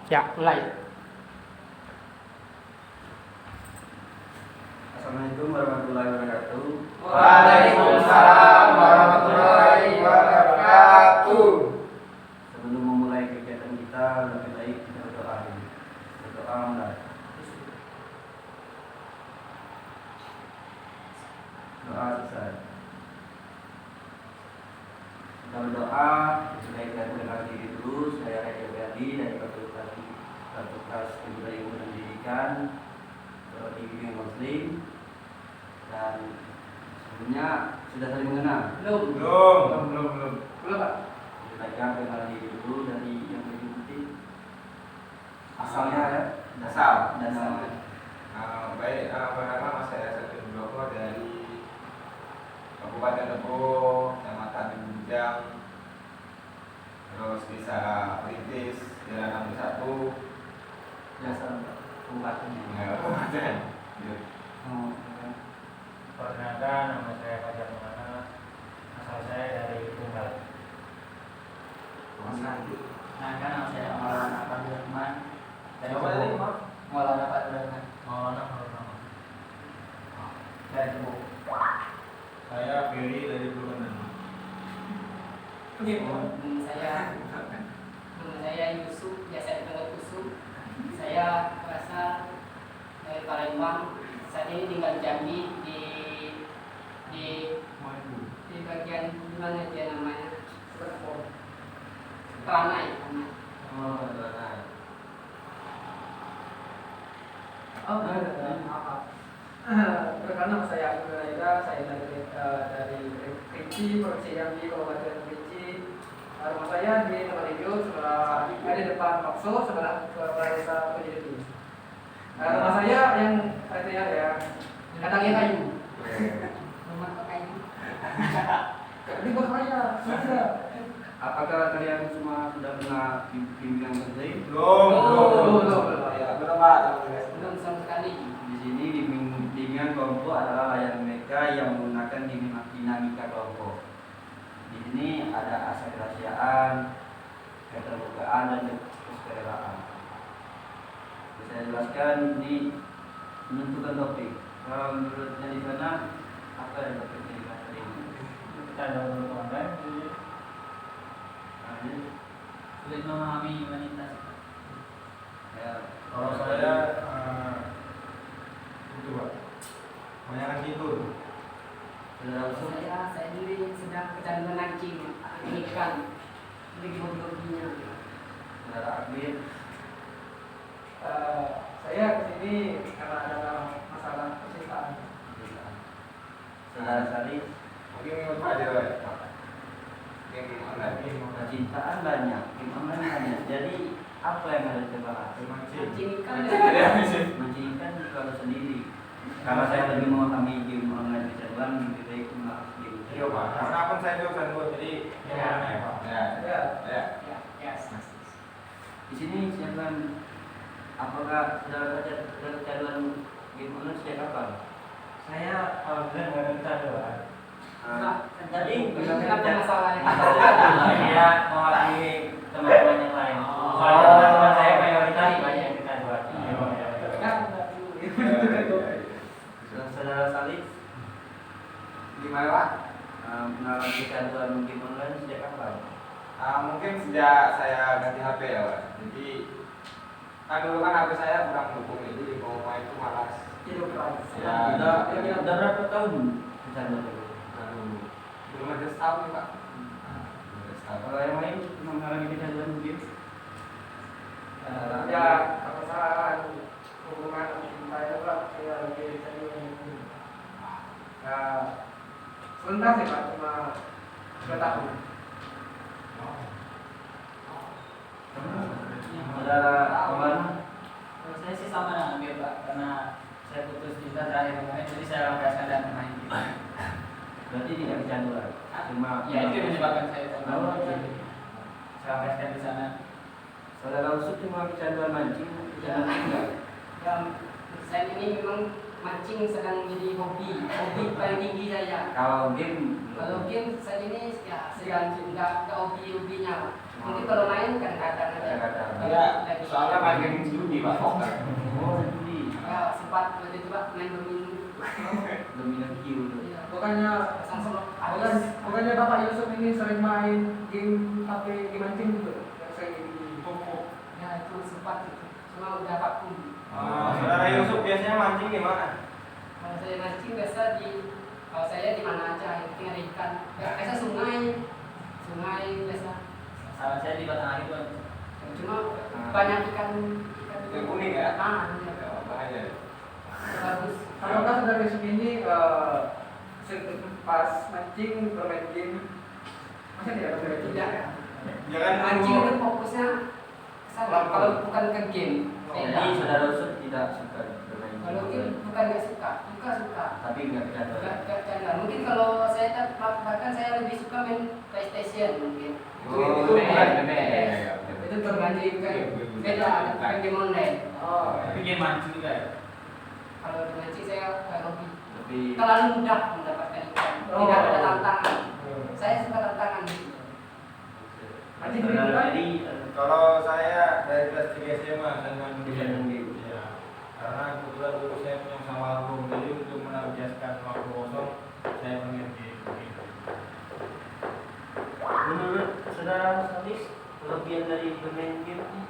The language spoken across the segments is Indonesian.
Ya, mulai. Assalamualaikum warahmatullahi wabarakatuh. Waalaikumsalam warahmatullahi wabarakatuh. Sebelum memulai kegiatan kita, lebih baik kita berdoa dulu. Berdoa mulai. Doa selesai. Kita berdoa, lebih baik kita berdoa diri dulu. Saya Raja Berdi dari Fakultas Kebudayaan Ilmu dan Pendidikan Prodi Bimbingan Muslim. Dan sebelumnya sudah saling mengenal. Belum. Pak. Kita kenal diri dulu dari yang lebih penting. Asalnya ya. Asal. Dan nama. Baik, pertama saya Satrio Nugroho dari Kabupaten Tebo, Kecamatan Bujang. Terus bisa perintis Jalan 61. Dasar kabupatennya. Kabupaten. Oh, Perkenalkan, nama saya Fajar Maulana, asal saya dari Tunggal. Nah, kan nama saya Maulana Fadil Rahman dari Apa tadi, Mas? Maulana Fadil Rahman Maulana Maulana. dari Tebo. Saya Ferry dari Bulungan. Saya Yusuf, biasa dipanggil Yusuf. Saya berasal dari Palembang. Saat ini tinggal di Jambi di bagian mana dia namanya? Teranai. Oh, Teranai. Maaf. Perkenalkan nama saya Abdul Raida, saya dari Kerinci, Provinsi Jambi, Kabupaten Kerinci. Rumah saya di Tamalibio, sebelah di depan Pakso, sebelah desa Penjadi. Rumah saya yang artinya ya katanya kayu. Rumah kayu. Di bawah saya. apakah kalian semua sudah pernah bimbingan muslim? Belum. Ya, Belum, Pak. Belum sama sekali. Di sini bimbingan kelompok adalah layanan mereka yang menggunakan dinamika kelompok. Di sini ada asas kerahasiaan, keterbukaan dan kesusilaan. Saya jelaskan ini menentukan topik. Kalau menurutnya di sana apa yang topiknya di bahasa ini? Kita download online di Sulit memahami humanitas. Ya, Kalau saya itu, Pak. Banyak tidur. saudara usul Saya sendiri sedang kecanduan mancing, ikan, lagi hobi-hobinya. saudara Akbil, Saya kesini karena ada masalah percintaan. saudara Salih, Mungkin minggu aja, Pak. Game online. percintaan banyak, game online banyak. Jadi apa yang harus kita bahas? Mancing ikan. Mancing ikan kalau sendiri. Karena saya lebih memahami game online kecanduan, lebih baik membahas game. Iya, Pak. Karena pun saya juga kan, jadi Ya. online, Pak. Ya. Ya. Ya. Di sini silakan. Apakah saudara kecanduan game online sejak kapan? saya alhamdulillah nggak ada kecanduan. Jadi kenapa masalahnya? Saya mewakili teman-teman yang lain. Soalnya teman-teman saya mayoritas banyak yang kecanduan. Dan saudara Salih, Gimana, Pak? pengalaman kecanduan game online sejak kapan? Mungkin sejak saya ganti HP ya, Pak. Jadi kan dulu kan HP saya kurang dukung, jadi mau main itu malas. Ya, Udah berapa tahun kecanduan itu? belum ada setahun nih, Pak. Belum ada setahun. Kalau yang lain pernah mengalami kecanduan game? Ya, permasalahan hubungan cinta itu Pak, saya lebih sering. Ya, sebentar sih Pak, cuma 2 tahun. Saudara Omar, Kalau saya sih sama dengan Amir Pak, karena saya putus cinta terakhir kemarin, jadi saya lampiaskan dan main gitu. berarti tidak kecanduan? Cuma Ya itu yang menyebabkan saya Oh, terlalu. iya. Saya lampiaskan di sana. saudara Usut cuma kecanduan mancing, kecanduan enggak? Yang saya ini memang mancing sedang menjadi hobi paling tinggi saya. Kalau game Kalau game saya ini ya sedang nggak hobi-hobinya. Mungkin kalau main kadang-kadang aja. Kadang-kadang. Kalau lagi Soalnya main game judi Pak, poker. Oh, jadi Ya, sempat waktu itu Pak main domino. dominan Q. Iya. Bukannya bukannya Bapak Yusuf ini sering main game HP game mancing gitu? Yang sering di Poco. Ya itu sempat itu. Cuma udah vakum. Saudara Yusuf biasanya mancing di mana? Kalau saya mancing biasa kalau saya di mana aja, yang penting ada ikan. Biasa sungai biasa. Saran saya di Batang itu. Cuma banyak ikan Yang kuning ya? Iya. Ya, bahaya. Bagus. Kalau kan saudara Yusuf ini pas mancing bermain game, masa tidak bermain game? Tidak. Jangan Mancing itu fokusnya ke sana. Kalau bukan ke game. Jadi saudara Yusuf tidak suka bermain Kalau game. game bukan nggak suka, suka. Tapi nggak kecanduan. Nggak canda. Mungkin kalau saya bahkan saya lebih suka main PlayStation mungkin. Itu Itu berbanding kan beda bukan game online. Oh, Tapi game mancing juga ya. Kalau di mancing saya kayak hobi. Tapi Terlalu mudah mendapatkan ikan. Tidak ada tantangan. Saya suka tantangan. mancing saudara gitu kan? Ferry Kalau saya dari kelas 3 SMA dengan bisa main game. ya, karena kebetulan dulu saya punya usaha warung, jadi untuk melampiaskan waktu kosong saya main game. Menurut saudara Salis, kelebihan dari bermain game ini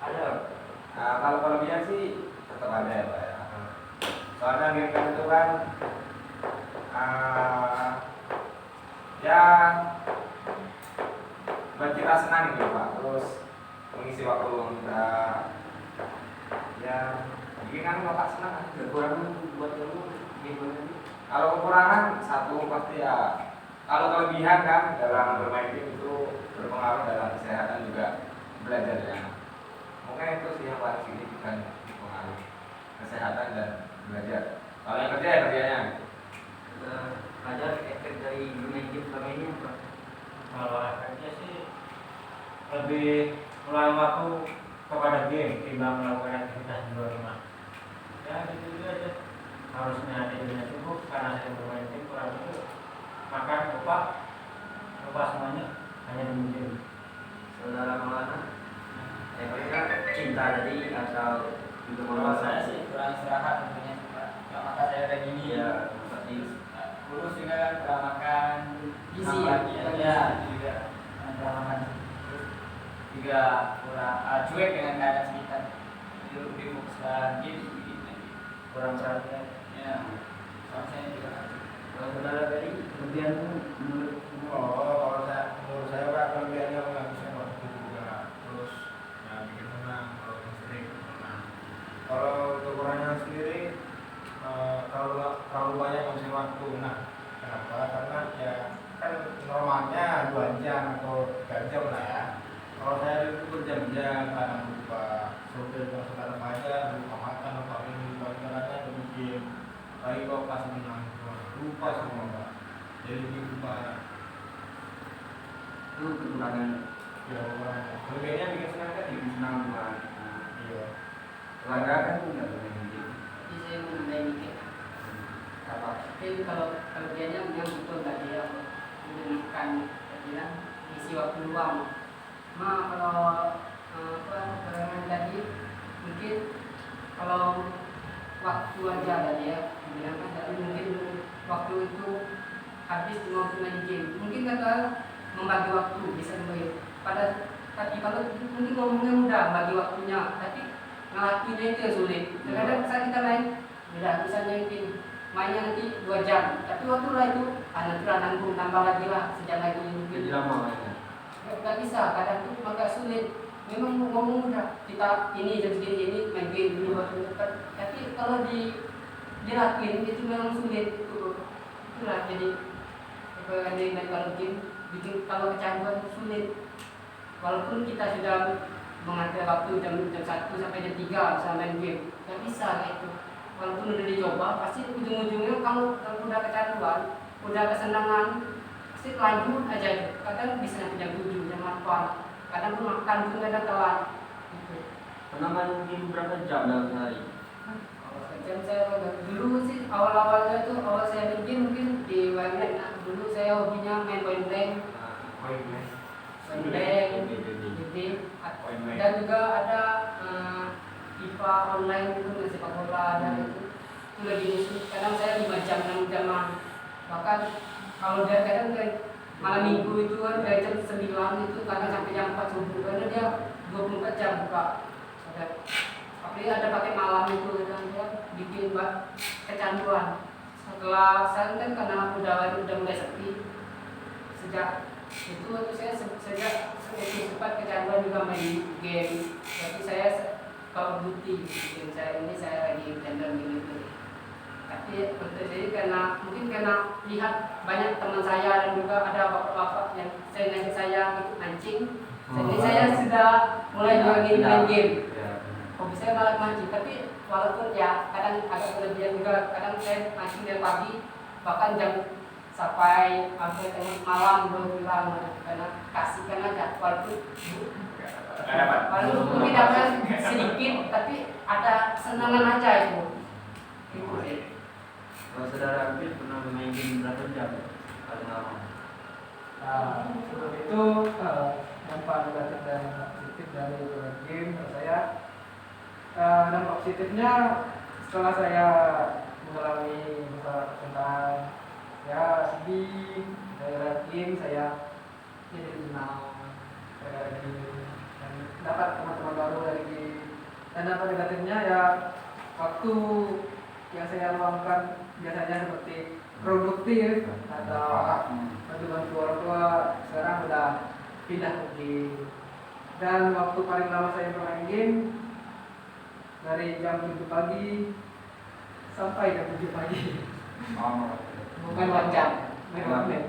ada? Nah, kalau kelebihan sih tetap ada ya Pak ya. Soalnya game kan itu kan ya buat kita senang gitu Pak. Terus mengisi waktu luang kita ya bikin kan Bapak senang kan. Kekurangan buat kamu gimana nih? Kalau kekurangan satu pasti ya, kalau kelebihan kan dalam bermain game itu berpengaruh dalam kesehatan juga belajarnya. Mungkin itu sih yang paling signifikan pengaruh kesehatan dan belajar. Kalau yang kerja ya kerjanya. Ada efek dari bermain game selama ini apa? Kalau efeknya sih lebih meluangkan waktu kepada game timbang melakukan aktivitas di luar rumah. Ya gitu aja. Harusnya tidurnya cukup karena saya bermain game kurang itu makan lupa semuanya hanya di game. Saudara Maulana, efeknya cinta tadi atau juga Kalau saya sih kurang istirahat tentunya. Nggak makan saya kayak gini. ya seperti Kurus juga kan kurang makan. Gizi Tambah ya, gizi ya juga kurang makan. Terus juga kurang cuek dengan keadaan sekitar. Jadi lebih fokuskan game gitu. kurang perhatian. Ya, sama saya juga. Kalau saudara Ferry, kelebihanmu menurut Kalau menurut saya Pak, kelebihannya menghabiskan waktu juga, terus ya bikin menang, kalau sering menang. Kalau kekurangan sendiri, terlalu banyak ngabisin waktu. Nah, kenapa? Karena ya kan normalnya 2 jam atau 3 jam lah ya. Kalau saya itu berjam-jam, kadang lupa sopir kalau sekarang aja, lupa makan, lupa minum, lupa jalannya, lupa bikin. Tapi kalau pas menang, lupa semua Pak. Jadi lupa. itu kekurangan Ya, kelebihannya bikin senang kan? bikin senang bukan? Iya. Keluarga kan nggak bermain game. Jadi saya menambahin dikit. Apa? Tapi kalau kelebihannya memang betul tadi ya, menggunakan bilang isi waktu luang. Kalau kekurangan tadi mungkin kalau waktu aja tadi ya, bilang kan tadi mungkin waktu itu habis untuk main game. Mungkin kata membagi waktu bisa membagi. Tapi kalau mungkin ngomongnya mudah bagi waktunya, tapi ngelakuinnya itu yang sulit. Kadang saat kita main, udah misalnya mungkin mainnya nanti 2 jam, tapi waktu lah itu nanti lah nanggung tambah lagi lah sejam lagi mungkin. Jadi lama mainnya. Nggak bisa, kadang itu agak sulit. Memang ngomong mudah, kita ini jam segini ini main game ini waktu depan. Tapi kalau dilakuin itu memang sulit. Itulah jadi main kalau game bikin kalau kecanduan sulit. Walaupun kita sudah mengatur waktu jam 1 sampai jam 3 bisa main game, nggak bisa kayak itu. Walaupun udah dicoba, pasti ujung-ujungnya kamu udah kecanduan, udah kesenangan, pasti lanjut aja. Kadang bisa sampai jam 7, jam 8. Kadang pun makan pun kadang telat. Gitu. Pernah main game berapa jam dalam sehari? Jam saya dulu sih awal-awalnya tuh awal saya main game mungkin di warnet. Nah, dulu saya hobinya main point blank, Poin blank. point blank, Jadi gitu. Point blank. Dan juga ada FIFA online itu main sepak bola dan itu lagi musuh. Kadang saya 5 jam 6 jaman, bahkan kalau dia kadang kayak malam minggu itu kan dari jam 9 itu kadang sampai jam 4 subuh karena dia 24 jam buka. Tapi ada pakai malam itu dan dia bikin kecanduan. Setelah saya kan karena udah mulai sepi sejak itu saya sejak itu sempat kecanduan juga main game. Tapi saya kalau Duty game saya ini saya lagi tender gitu. Tapi untuk jadi mungkin karena lihat banyak teman saya dan juga ada bapak-bapak yang saya mancing. Jadi saya sudah mulai main game. Hobi saya malah mancing, tapi walaupun ya kadang agak kelebihan juga, kadang saya mancing dari pagi bahkan jam sampai tengah malam belum pulang karena kasihkan aja walaupun mungkin dapat sedikit tapi ada senangan aja itu. Kalau saudara Abid pernah bermain game berapa jam? Paling lama? Nah, sebelum itu dampak negatif dan positif dari bermain game menurut saya, dampak positifnya setelah saya mengalami masalah percintaan, ya sedih gara-gara game, saya jadi tenang gara-gara game dan dapat teman-teman baru dari game. Dan dampak negatifnya ya waktu yang saya luangkan biasanya seperti produktif atau bantu orang tua sekarang udah pindah ke game. Dan waktu paling lama saya bermain game dari jam 7 pagi sampai jam 7 pagi. Bukan 4 jam, menit.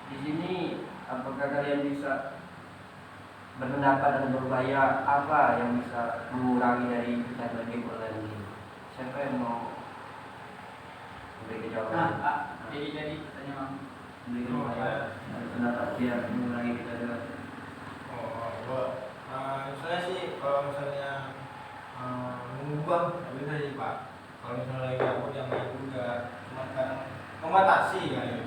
Di sini apakah kalian bisa berpendapat dan berupaya apa yang bisa mengurangi dari kecanduan game online ini? Siapa yang mau memberi jawaban? Jadi katanya Mam. Memberi upaya dan pendapat biar mengurangi kecanduan. Saya sih kalau misalnya mengubah tapi saya Pak, kalau misalnya lagi aku yang main juga cuma kadang membatasi kali ya.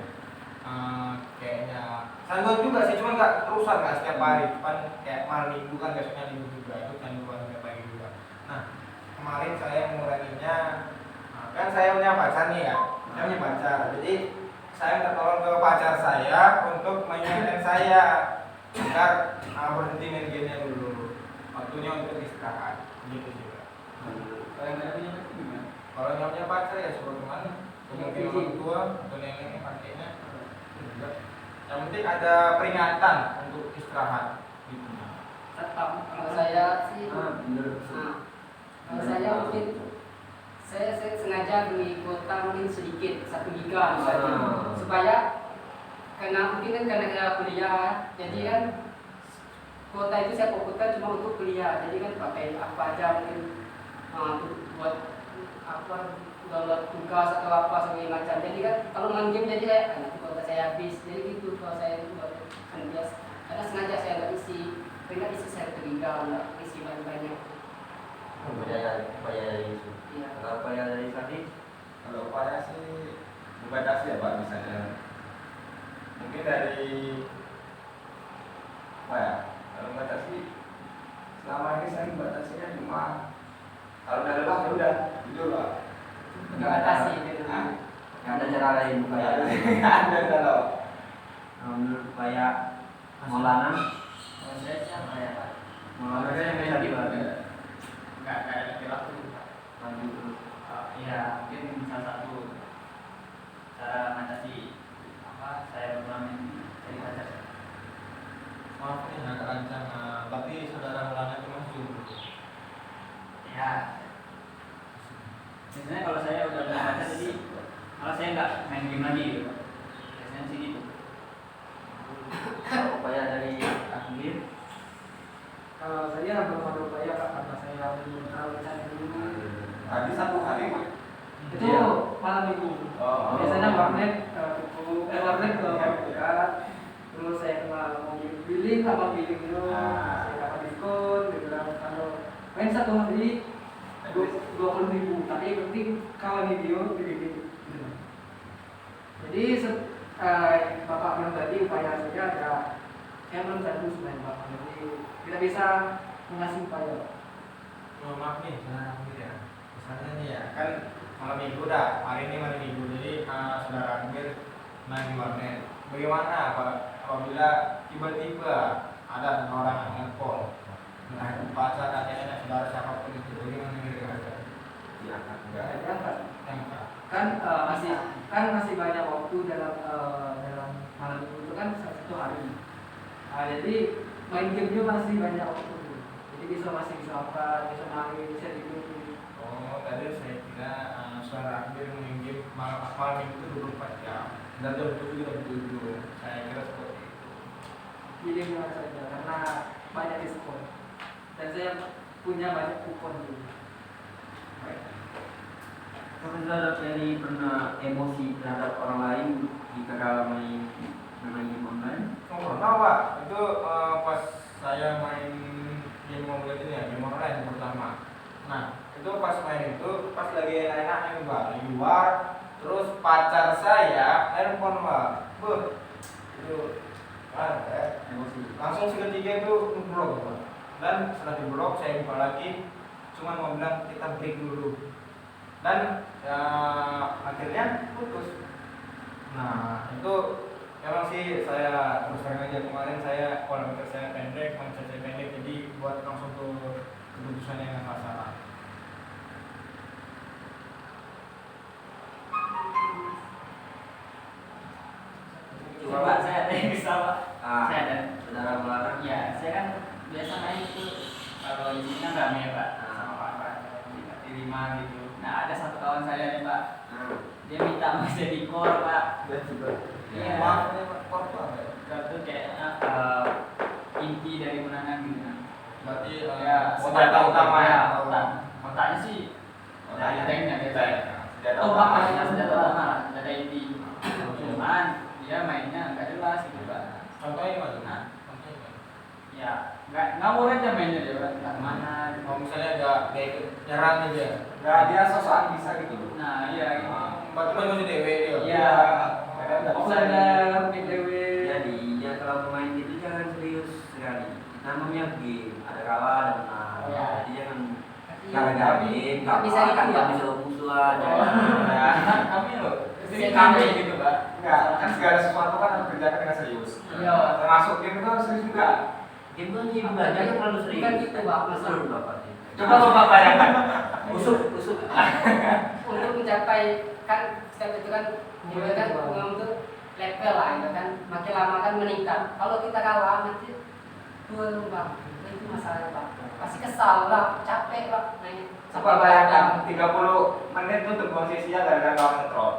Kayaknya sanggup juga sih, cuma nggak terusan nggak setiap hari, cuman kayak malam minggu kan biasanya libur juga itu canduan setiap pagi juga. Nah kemarin saya menguranginya, kan saya punya pacar nih ya, saya punya pacar, jadi saya minta tolong ke pacar saya untuk mengingatkan saya agar berhenti main gamenya dulu, waktunya untuk istirahat gitu sih Pak. Kalau yang ada punya gimana? Kalau yang punya pacar ya suruh kemana, mungkin orang tua atau neneknya pakainya enggak. Yang penting ada peringatan untuk istirahat gitu. Tetap kalau saya sih Bener. kalau saya mungkin saya sengaja beli kuota mungkin sedikit 1 giga misalnya supaya karena mungkin kan karena saya kuliah jadi kan kuota itu saya fokuskan cuma untuk kuliah, jadi kan pakai apa aja mungkin buat apa download tugas atau apa segala macam. Jadi kan kalau main game jadi saya nanti kuota saya habis, jadi gitu kalau saya itu buat bias karena sengaja saya nggak isi, karena isi 1 giga nggak isi banyak-banyak. Upaya dari itu. Iya. Kalau upaya dari tadi, Kalau upaya sih membatasi ya Pak, misalnya mungkin dari apa ya, kalau membatasi selama ini saya membatasinya cuma kalau udah lelah ya udah tidur Pak. Nggak batasi gitu. nggak ada cara lain upaya. Nggak ada kalau Menurut upaya Maulana, Kalau saya sih apa ya Pak? Maulana yang bisa dibantu. Nggak ada perilaku. Lanjut terus. Iya, mungkin salah satu cara mengatasi apa saya bermain dari pacar. maaf nih agak lancang, tapi saudara Maulana itu masih jomblo. Ya, biasanya kalau saya udah punya pacar jadi malah saya nggak main game lagi gitu. Biasanya sih gitu. Upaya dari Akhir. Kalau saya belum ada upaya Kak, karena saya belum terlalu cantik dulu. Tadi 1 hari Pak. Itu Iya. malam minggu. Oh. Biasanya warnet warnet ke dekat. Terus saya kenal mobil billing sama billing itu. Saya dapat diskon, dibilang kalau main 1 hari 20.000, tapi yang penting kawan video di billing. Jadi Bapak bilang tadi upaya saya ada, saya belum tentu sebenarnya Bapak. Jadi tidak bisa mengasih upaya. maaf nih, saudara Amir ya. Misalnya nih ya, kan malam minggu dah, hari ini malam minggu, jadi saudara Amir main di warnet. Bagaimana apabila tiba-tiba ada orang yang nelfon, entah itu pacar atau nenek saudara siapapun itu, bagaimana kira-kira? Diangkat Nggak enggak? diangkat. Yang Masih banyak waktu dalam malam itu kan satu hari. Jadi main game juga masih banyak waktu. Jadi masih bisa apa, bisa main, bisa tidur. Oh, tadi saya kira saudara Amir main game malam minggu itu 24 jam. Dan jam 7 jam 7. Saya kira seperti itu. Jadi gimana saja karena banyak diskon. Dan saya punya banyak kupon juga. Kalau saudara Ferry pernah emosi terhadap orang lain jika kala main game online? Oh, pernah Pak, itu pas saya main game mobile ini ya, game online yang pertama. Nah, itu pas main itu, pas lagi enak-enaknya nih Pak, di luar, terus pacar saya handphone Pak, itu Emosi. langsung seketika itu ngeblok Pak. Dan setelah diblok saya buka lagi, cuma mau bilang kita break dulu. Dan akhirnya putus. Nah, itu memang sih saya terus terang aja kemarin saya pola pikir saya pendek, mindset saya pendek, jadi buat langsung ke keputusan yang nggak salah. Coba saya ada yang bisa Pak. Saya ada. Saudara melarang? Ya, saya kan biasa main itu kalau di sini kan rame Pak, sama Pak di kaki 5 gitu. Nah ada satu kawan saya nih Pak, dia minta mau jadi core Pak. Dan juga Iya. maaf ini Pak, korban apa ya? Core itu kayaknya inti dari menangan gitu kan. Berarti Ya, senjata utama ya. Otaknya sih dari tanknya dia. Senjata Oh utama. makanya senjata utama lah, senjata inti. Cuman dia mainnya nggak jelas gitu Pak. Contohnya gimana? Nah. Contohnya gimana? Ya nggak ngawur aja mainnya dia Pak. Nggak mana. Kalau misalnya nggak nyerang aja, Enggak, dia sosokan bisa gitu. Nah iya gitu. berarti masih dewe dia. Iya. Offlander, PDW. Jadi ya kalau pemain itu jangan serius sekali. Namanya game, ada kalah ada menang. Ya. Jadi jangan Iya, gara-gara game, nggak bisa gitu kan Pak. bisa musuhan. Kami loh. Sini kami gitu Pak. Enggak, kan segala sesuatu kan harus kerjakan dengan serius. Iya. Termasuk game itu harus serius juga. Game kan game belajar kan terlalu serius. Bukan gitu, Pak. Betul Bapak. Coba Bapak bayangkan. Usuk. Untuk mencapai kan setiap itu kan mulai kan untuk level lah gitu kan, makin lama kan meningkat. Kalau kita kalah nanti turun Pak. Nah, itu masalahnya Pak. Pasti kesal lah, capek Pak. Coba bayangkan 30 menit untuk buang sia-sia gara-gara kawan ngetrol.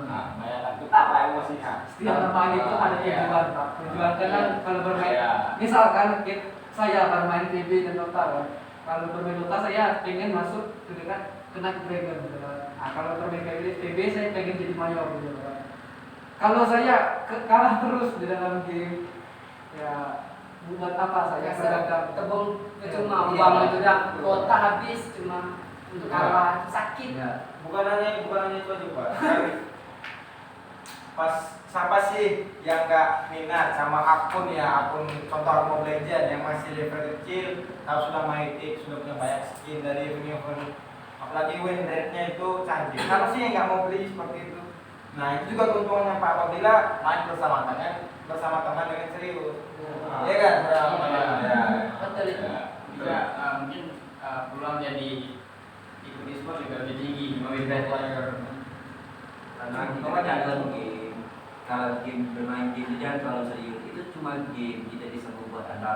Nah, bayangkan betapa emosinya. Setiap bermain itu ada tujuan Pak. Tujuan kan kalau bermain, Iya. misalkan saya bermain PB dan Dota kan. Kalau bermain Dota saya pengen masuk ke dekat kena Dragon gitu kan. Nah, kalau bermain PB saya pengen jadi mayor gitu kan. Kalau saya kalah terus di dalam game, ya buat apa saya berdagang? Tebung cuma Iya. uang itu dah, kota habis cuma untuk kalah sakit. Ya. Bukan hanya itu aja Pak. Pas siapa sih yang nggak minat sama akun contoh Mobile Legends yang masih level kecil, tahu sudah mythic, sudah punya banyak skin dari event, apalagi win rate-nya itu canggih. Siapa sih yang nggak mau beli seperti itu? Nah itu juga keuntungannya Pak apabila main bersama teman dengan serius. Iya kan? Iya. Betul itu. Ya. Juga mungkin peluang jadi ikut e-sport juga lebih tinggi, lebih better. Karena kita kan dalam game. Kalau bermain game itu jangan terlalu serius. Itu cuma game, tidak bisa membuat Anda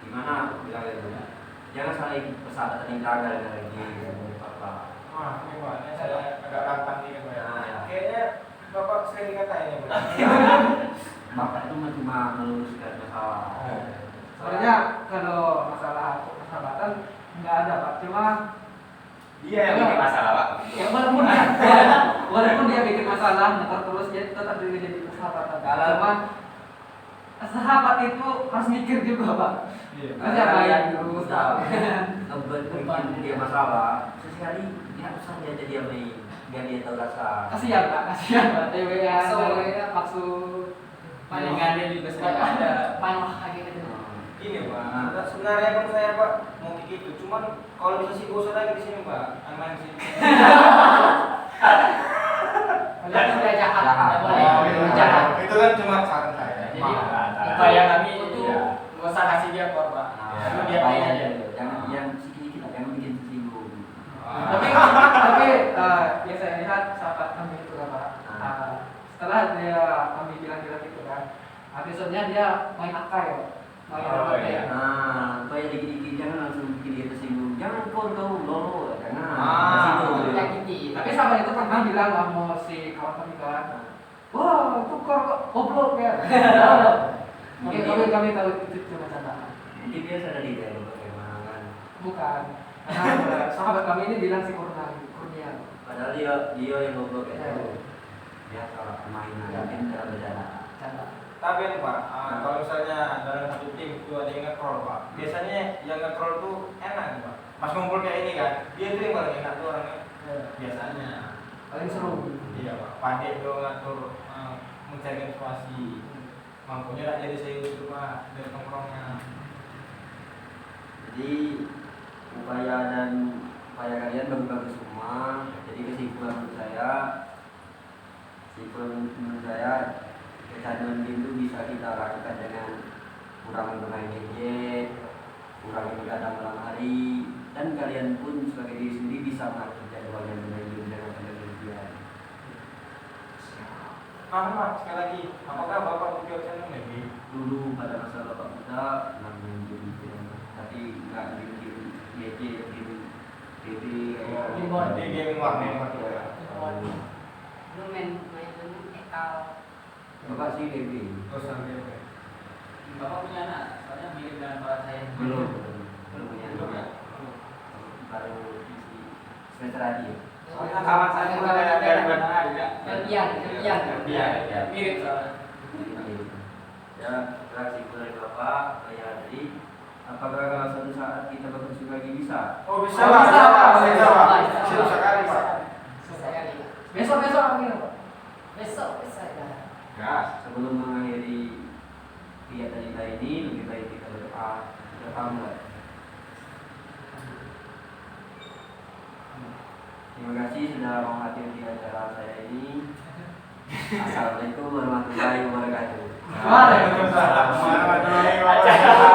gimana bilang itu. Jangan saling persahabatan yang gagal dari game apa. Wah, ini Pak, ini saya agak rantang nih kan Pak. Nah, ya. Kayaknya Bapak sering dikatain ya Pak. Bapak itu cuma meluruskan masalah. Sebenarnya kalau masalah persahabatan nggak ada Pak, cuma Dia yang bikin masalah Pak. ya walaupun dia bikin masalah, terus dia tetap jadi persahabatan. Cuma sahabat itu harus mikir juga Pak. Iya. Masih apa yang terus Ngebuat dia masalah, sesekali dia usah dia jadi main, biar dia tahu rasa. kasihan Pak, TWA Maksud. maksud Palingan dia juga sering ada malah kayak gitu. Gini Pak, sebenarnya pun saya Pak mau kayak gitu, cuman kalau bisa sih gak usah lagi di sini Pak, main sini. Kalau tidak jahat, Jahat. tidak boleh. Oh, Jahat. itu kan cuma saran saya. Jadi Maaf. upaya kami itu Iya. nggak usah kasih dia korban. Nah, Lalu dia upaya main aja. jangan yang sedikit lah, jangan bikin tersinggung. Tapi yang saya lihat sahabat kami itu kan Pak, setelah dia kami bilang-bilang gitu kan, episodenya dia main akar ya, main Oh, akar iya. ya. Nah, upaya dikit-dikit jangan langsung bikin dia tersinggung. Jangan kau lolo, jangan. Ah. Menyakiti. Tapi sahabat itu pernah bilang sama si kawan kami kan, wah itu kok goblok ya. Mungkin kami tahu itu cuma candaan. Mungkin dia sadari dia bagaimana kan. Bukan. Karena sahabat kami ini bilang si Kurnia. Padahal dia yang goblok ya. Iya. Dia salah permainan, Iya. mungkin cara bercanda. Canda. Tapi kan Pak, kalau misalnya dalam satu tim itu ada yang nge-troll Pak, biasanya yang nge-troll tuh enak Pak. Pas ngumpul kayak ini kan, dia tuh yang paling enak tuh orangnya. Biasanya. Paling seru. Iya Pak, pandai tuh ngatur mencari situasi. Mampunya tak jadi serius tuh Pak, dari nongkrongnya. Jadi upaya kalian bagus-bagus semua. Jadi kesimpulan menurut saya kecanduan game itu bisa kita lakukan dengan kurangi bermain gadget, kurangi begadang malam hari, dan kalian pun sebagai diri sendiri bisa mengatur jadwal dan bermain game dengan berlebihan. Pak, sekali lagi, apakah Bapak punya channel lagi? Dulu pada masa bapak muda main game, tapi nggak game gadget, game TV kayak Di Game game warnet Pak. ya. Lu main ekal. Bapak sih game. Terus sampai Bapak punya anak, soalnya mirip dengan bapak saya. Belum punya Belum ya? baru isi semester aja. Soalnya kawan saya pun ada dari Bandung juga. Kelebihan. Mirip soalnya. Ya, kesimpulan bapak saya tadi, apakah kalau suatu saat kita bekerja lagi bisa? Oh bisa Oh, Pak, bisa, Pak. bisa Pak. Bisa. Bisa sekali Pak. Sekali. Besok akhirnya Pak. Besok bisa ya. Gas. Sebelum mengakhiri kegiatan kita ini, lebih baik kita berdoa mulai. Terima kasih sudah menghadiri di acara saya ini. Assalamualaikum warahmatullahi wabarakatuh. Waalaikumsalam warahmatullahi wabarakatuh.